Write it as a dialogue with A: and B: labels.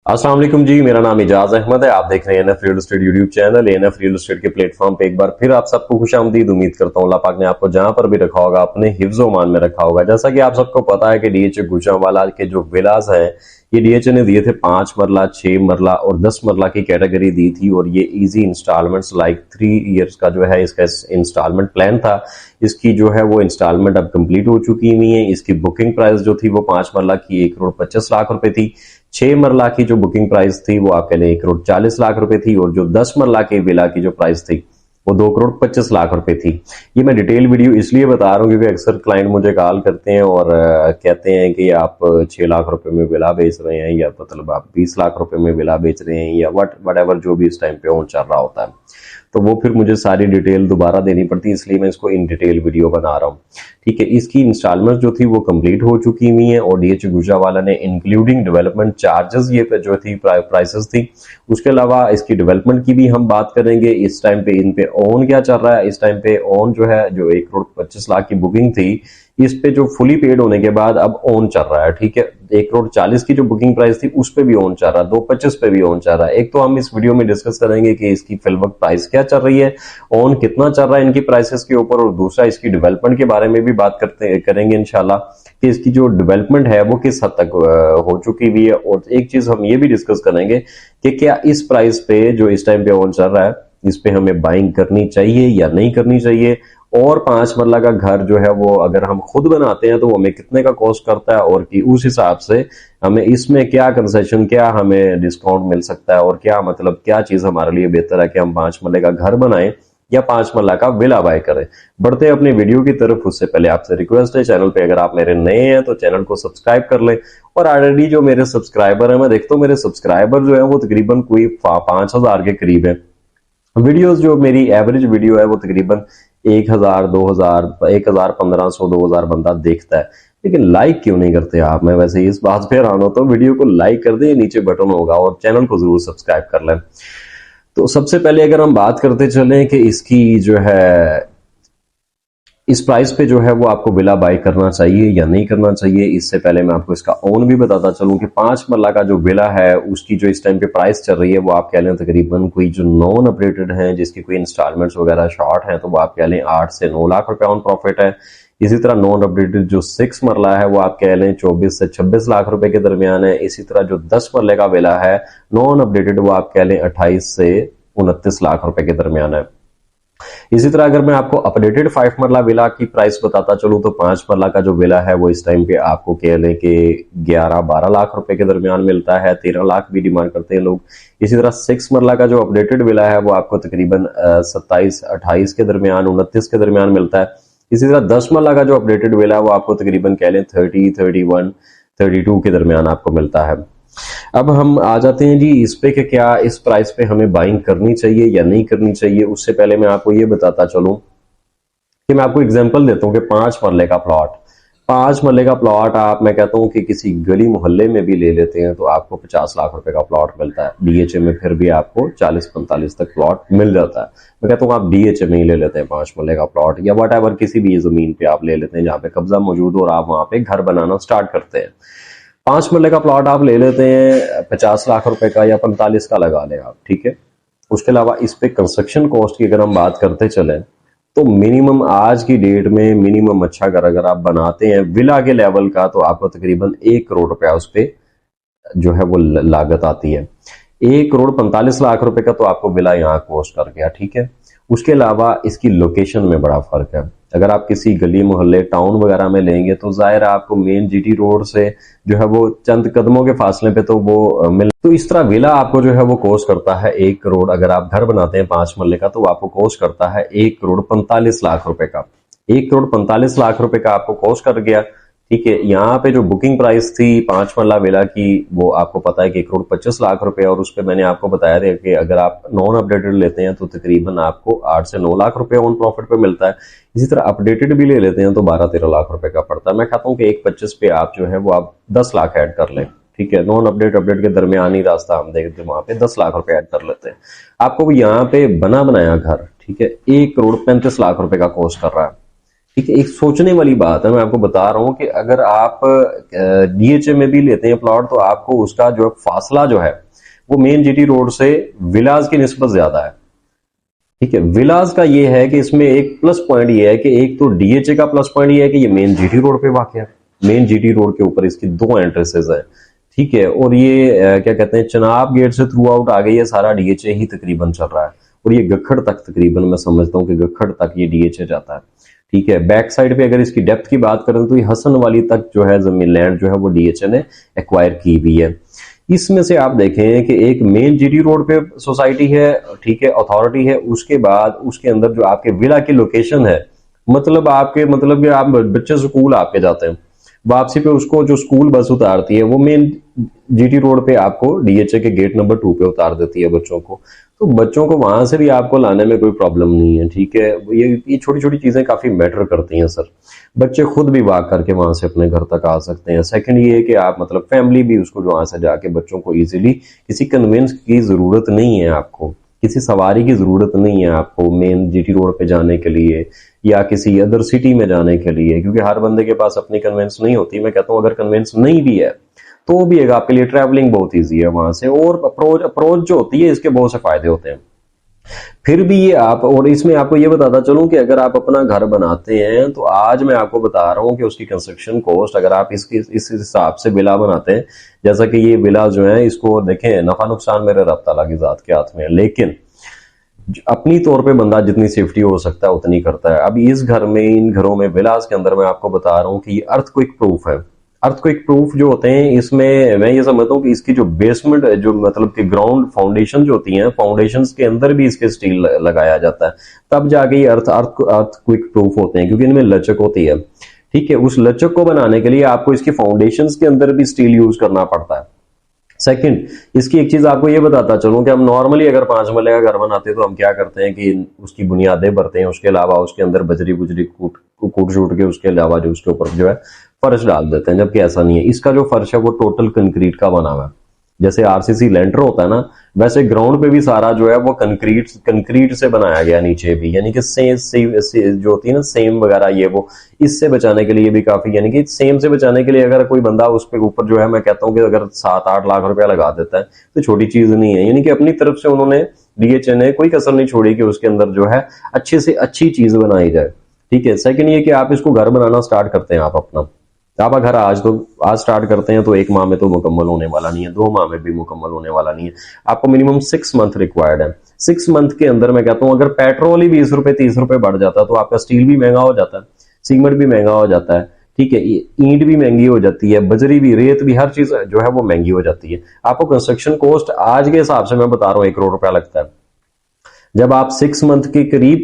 A: अस्सलाम वालेकुम जी, मेरा नाम इजाज अहमद है। आप देख रहे हैं NF real estate YouTube channel. NF real estate के प्लेटफॉर्म पे एक बार फिर आप सबको खुशामदीद। उम्मीद करता हूं अल्लाह पाक ने आपको जहां पर भी रखा होगा अपने हिफ्ज़ मान में रखा होगा। जैसा कि आप सबको पता है कि डीएचए गुजरांवाला के जो विलास हैं, ये डीएचए ने दिए थे 5 मरला, 6 मरला और 10 मरला की कैटेगरी दी थी। और ये इजी इंस्टॉलमेंट्स लाइक 3 ईयर्स का जो है इसका इंस्टॉलमेंट प्लान था। इसकी जो है वो इंस्टॉलमेंट अब कंप्लीट हो चुकी हुई है। इसकी बुकिंग प्राइस जो थी वो 5 मरला की 1,25,00,000 रुपए थी। 6 मरला की जो बुकिंग प्राइस थी वो आप कह लें 1,40,00,000 रुपए थी। और जो 10 मरला के विला की जो प्राइस थी वो 2,25,00,000 रुपए थी। ये मैं डिटेल वीडियो इसलिए बता रहा हूँ क्योंकि अक्सर क्लाइंट मुझे कॉल करते हैं और कहते हैं कि आप 6 लाख रुपए में विला बेच रहे हैं, या मतलब आप 20 लाख रुपए में विला बेच रहे हैं, या वट एवर जो भी इस टाइम पे ऑन चल रहा होता है। तो वो फिर मुझे सारी डिटेल दोबारा देनी पड़ती है, इसलिए मैं इसको इन डिटेल वीडियो बना रहा हूँ। ठीक है, इसकी इंस्टॉलमेंट जो थी वो कंप्लीट हो चुकी हुई है। और डीएचए गुजरांवाला ने इंक्लूडिंग डेवलपमेंट चार्जेस ये जो थी प्राइसेस थी, उसके अलावा इसकी डेवलपमेंट की भी हम बात करेंगे। इस टाइम पे इन पे ऑन क्या चल रहा है। इस टाइम पे ऑन जो है, जो 1,25,00,000 की बुकिंग थी, इस पे जो फुली पेड होने के बाद अब ऑन चल रहा है। ठीक है, 1,40,00,000 की जो बुकिंग प्राइस थी उस पे भी ऑन चल रहा है, 2,25 पे भी ऑन चल रहा है। एक तो हम इस वीडियो में डिस्कस करेंगे कि इसकी फिल वक्त प्राइस क्या चल रही है, ऑन कितना चल रहा है इनकी प्राइसेस के ऊपर, और दूसरा इसकी डेवलपमेंट के बारे में भी बात करेंगे इंशाल्लाह कि इसकी जो डेवलपमेंट है वो किस हद तक हो चुकी हुई है। और एक चीज हम ये भी डिस्कस करेंगे कि क्या इस प्राइस पे जो इस टाइम पे ऑन चल रहा है, इस पे हमें बाइंग करनी चाहिए या नहीं करनी चाहिए। और 5 मरला का घर जो है वो अगर हम खुद बनाते हैं तो वो हमें कितने का कॉस्ट करता है, और कि उस हिसाब से हमें इसमें क्या कंसेशन, क्या हमें डिस्काउंट मिल सकता है, और क्या मतलब क्या चीज हमारे लिए बेहतर है कि हम 5 मरले का घर बनाएं या 5 मरला का विला बाय करें। बढ़ते हैं अपने वीडियो की तरफ, उससे पहले आपसे रिक्वेस्ट है, चैनल पे अगर आप मेरे नए हैं तो चैनल को सब्सक्राइब कर लें। और ऑलरेडी जो मेरे सब्सक्राइबर है, मैं देखता हूँ मेरे सब्सक्राइबर जो है वो तकरीबन कोई 5,000 के करीब है। वीडियोस जो मेरी एवरेज वीडियो है वो तकरीबन 1,000, 2,000, 1,000, 1,500, 2,000 बंदा देखता है। लेकिन लाइक क्यों नहीं करते आप? मैं वैसे इस बात पे हैरान होता हूँ। वीडियो को लाइक कर दें, नीचे बटन होगा, और चैनल को जरूर सब्सक्राइब कर लें। तो सबसे पहले अगर हम बात करते चलें कि इसकी जो है इस प्राइस पे जो है वो आपको विला बाय करना चाहिए या नहीं करना चाहिए, इससे पहले मैं आपको इसका ओन भी बताता चलूं कि 5 मरला का जो विला है उसकी जो इस टाइम पे प्राइस चल रही है वो आप कह लें तकरीबन कोई जो नॉन अपडेटेड है, जिसकी कोई इंस्टॉलमेंट्स वगैरह शॉर्ट है, तो वो आप कह लें 8 से 9 लाख रुपए ऑन प्रॉफिट है। इसी तरह नॉन अपडेटेड जो 6 मरला है वो आप कह लें 24 से 26 लाख रुपए के दरमियान है। इसी तरह जो 10 मरले का विला है नॉन अपडेटेड, वो आप कह लें 28 से 29 लाख रुपए के दरमियान है। इसी तरह अगर मैं आपको अपडेटेड 5 मरला विला की प्राइस बताता चलूं तो 5 मरला का जो विला है वो इस टाइम पे आपको कह लें कि 11-12 लाख रुपए के दरमियान मिलता है। 13 लाख भी डिमांड करते हैं लोग। इसी तरह 6 मरला का जो अपडेटेड विला है वो आपको तकरीबन 27-28 के दरमियान, 29 के दरमियान मिलता है। इसी तरह 10 मरला का जो अपडेटेड विला है वो आपको तकरीबन कह लें 30, 31, 32 के दरमियान आपको मिलता है। अब हम आ जाते हैं जी इस पे कि क्या इस प्राइस पे हमें बाइंग करनी चाहिए या नहीं करनी चाहिए। उससे पहले मैं आपको ये बताता चलूं कि मैं आपको एग्जांपल देता हूं कि 5 मरले का प्लॉट आप, मैं कहता हूं कि किसी गली मोहल्ले में भी ले लेते हैं तो आपको 50 लाख रुपए का प्लॉट मिलता है। डीएचए में फिर भी आपको 40-45 तक प्लॉट मिल जाता है। मैं कहता हूं आप डीएचए में ही ले लेते हैं 5 मरले का प्लॉट, या वट एवर किसी भी जमीन पे आप ले लेते हैं जहां पे कब्जा मौजूद हो और आप वहां पे घर बनाना स्टार्ट करते हैं। 5 मरले का प्लॉट आप ले लेते हैं 50 लाख रुपए का, या 45 का लगा लें आप। ठीक है, उसके अलावा इस पे कंस्ट्रक्शन कॉस्ट की अगर हम बात करते चले तो मिनिमम आज की डेट में मिनिमम अच्छा घर अगर आप बनाते हैं विला के लेवल का तो आपको तकरीबन 1 करोड़ रुपया उस पे जो है वो लागत आती है। 1,45,00,000 रुपए का तो आपको विला यहाँ कॉस्ट कर गया। ठीक है, उसके अलावा इसकी लोकेशन में बड़ा फर्क है। अगर आप किसी गली मोहल्ले टाउन वगैरह में लेंगे तो जाहिर है आपको मेन जीटी रोड से जो है वो चंद कदमों के फासले पे तो वो मिल, तो इस तरह विला आपको जो है वो कॉस्ट करता है 1 करोड़। अगर आप घर बनाते हैं 5 मरले का तो आपको कॉस्ट करता है 1,45,00,000 रुपए का। 1,45,00,000 रुपए का आपको कॉस्ट कर गया। ठीक है, यहाँ पे जो बुकिंग प्राइस थी 5 मरला विला की वो आपको पता है कि 1,25,00,000 रुपए, और उस पर मैंने आपको बताया था कि अगर आप नॉन अपडेटेड लेते हैं तो तकरीबन आपको 8 से 9 लाख रुपए ऑन प्रॉफिट पे मिलता है। इसी तरह अपडेटेड भी ले लेते हैं तो 12-13 लाख रुपए का पड़ता है। मैं कहता हूँ कि 1,25 पे आप जो है वो आप 10 लाख ऐड कर लें। ठीक है, नॉन अपडेट के दरमियान ही रास्ता हम देखते हैं, वहां पे 10 लाख रुपए ऐड कर लेते हैं। आपको यहाँ पे बना बनाया घर, ठीक है, 1,35,00,000 रुपए का कॉस्ट कर रहा है। ठीक है, एक सोचने वाली बात है। मैं आपको बता रहा हूं कि अगर आप डीएचए में भी लेते हैं प्लॉट तो आपको उसका जो फासला जो है वो मेन जीटी रोड से विलास की निस्बत ज्यादा है। ठीक है, विलास का ये है कि इसमें एक प्लस पॉइंट ये है कि एक तो डीएचए का प्लस पॉइंट ये है कि ये मेन जीटी रोड पे वाक़ है। मेन जीटी रोड के ऊपर इसकी 2 एंट्रेंसेस है। ठीक है, और ये क्या कहते हैं, चनाब गेट से थ्रू आउट आ गई है, सारा डीएचए ही तकरीबन चल रहा है और ये गखड़ तक तकरीबन मैं समझता हूँ कि गखड़ तक ये डीएचए जाता है। ठीक है, बैक साइड पे अगर इसकी डेप्थ की बात करें तो ये हसन वाली तक जो है जमीन लैंड जो है वो डीएचए ने एक्वायर की हुई है। इसमें से आप देखें कि एक मेन जीटी रोड पे सोसाइटी है, ठीक है, अथॉरिटी है, उसके बाद उसके अंदर जो आपके विला की लोकेशन है, मतलब आपके मतलब कि आप बच्चे स्कूल आपके जाते हैं, वापसी पे उसको जो स्कूल बस उतारती है वो मेन जीटी रोड पे आपको डीएचए के गेट नंबर 2 पे उतार देती है बच्चों को। तो बच्चों को वहां से भी आपको लाने में कोई प्रॉब्लम नहीं है। ठीक है, ये छोटी छोटी चीजें काफी मैटर करती हैं सर। बच्चे खुद भी वॉक करके वहां से अपने घर तक आ सकते हैं। सेकंड ये है कि आप मतलब फैमिली भी उसको जो वहां से जाके बच्चों को इजीली, किसी कन्वेंस की जरूरत नहीं है आपको, किसी सवारी की जरूरत नहीं है आपको मेन जीटी रोड पे जाने के लिए या किसी अदर सिटी में जाने के लिए, क्योंकि हर बंदे के पास अपनी कन्वेंस नहीं होती। मैं कहता हूं अगर कन्वेंस नहीं भी है तो भी एक आपके लिए ट्रैवलिंग बहुत ईजी है वहां से, और अप्रोच जो होती है इसके बहुत से फायदे होते हैं। फिर भी ये आप, और इसमें आपको ये बताता चलूं कि अगर आप अपना घर बनाते हैं तो आज मैं आपको बता रहा हूं कि उसकी कंस्ट्रक्शन कॉस्ट अगर आप इस हिसाब से विला बनाते हैं, जैसा कि ये विला जो है इसको देखें, नफा नुकसान मेरे रब ताला की जात के हाथ में है, लेकिन अपनी तौर पे बंदा जितनी सेफ्टी हो सकता है उतनी करता है। अभी इस घर में, इन घरों में, विलास के अंदर मैं आपको बता रहा हूं कि ये अर्थक्वेक प्रूफ है। अर्थक्वेक प्रूफ जो होते हैं इसमें मैं ये समझता हूँ कि इसकी जो बेसमेंट जो मतलब कि ग्राउंड फाउंडेशन जो होती हैं, फाउंडेशन के अंदर भी इसके स्टील लगाया जाता है, तब जाके ये अर्थक्वेक प्रूफ होते हैं, क्योंकि इनमें लचक होती है। ठीक है, उस लचक को बनाने के लिए आपको इसकी फाउंडेशन के अंदर भी स्टील यूज करना पड़ता है। सेकंड, इसकी एक चीज आपको ये बताता चलूं कि हम नॉर्मली अगर 5 मरले का घर बनाते हैं तो हम क्या करते हैं कि उसकी बुनियादें भरते हैं, उसके अलावा उसके अंदर बजरी बुजरी कूट शूट के उसके अलावा जो उसके ऊपर जो है फर्श डाल देते हैं, जबकि ऐसा नहीं है। इसका जो फर्श है वो टोटल कंक्रीट का बना हुआ है। जैसे आरसीसी लेंटर होता है ना, वैसे ग्राउंड पे भी सारा जो है वो कंक्रीट से बनाया गया नीचे भी, यानी कि जो होती है ना सेम वगैरह, ये वो इससे बचाने के लिए भी काफी, यानी कि सेम से बचाने के लिए अगर कोई बंदा उस पे ऊपर जो है, मैं कहता हूं कि अगर 7-8 लाख रुपया लगा देता है तो छोटी चीज नहीं है। यानी कि अपनी तरफ से उन्होंने, डीएचए ने कोई कसर नहीं छोड़ी कि उसके अंदर जो है अच्छे से अच्छी चीज बनाई जाए। ठीक है, सेकंड ये कि आप इसको घर बनाना स्टार्ट करते हैं, आप अपना आप घर आज स्टार्ट करते हैं तो 1 माह में तो मुकम्मल होने वाला नहीं है, 2 माह में भी मुकम्मल होने वाला नहीं है। आपको मिनिमम 6 मंथ रिक्वायर्ड है। 6 मंथ के अंदर मैं कहता हूं अगर पेट्रोल ही 20 रुपए 30 रुपए बढ़ जाता है तो आपका स्टील भी महंगा हो जाता है, सीमेंट भी महंगा हो जाता है। ठीक है, ईंट भी महंगी हो जाती है, बजरी भी, रेत भी, हर चीज जो है वो महंगी हो जाती है। आपको कंस्ट्रक्शन कॉस्ट आज के हिसाब से मैं बता रहा हूं 1 करोड़ रुपया लगता है। जब आप 6 मंथ के करीब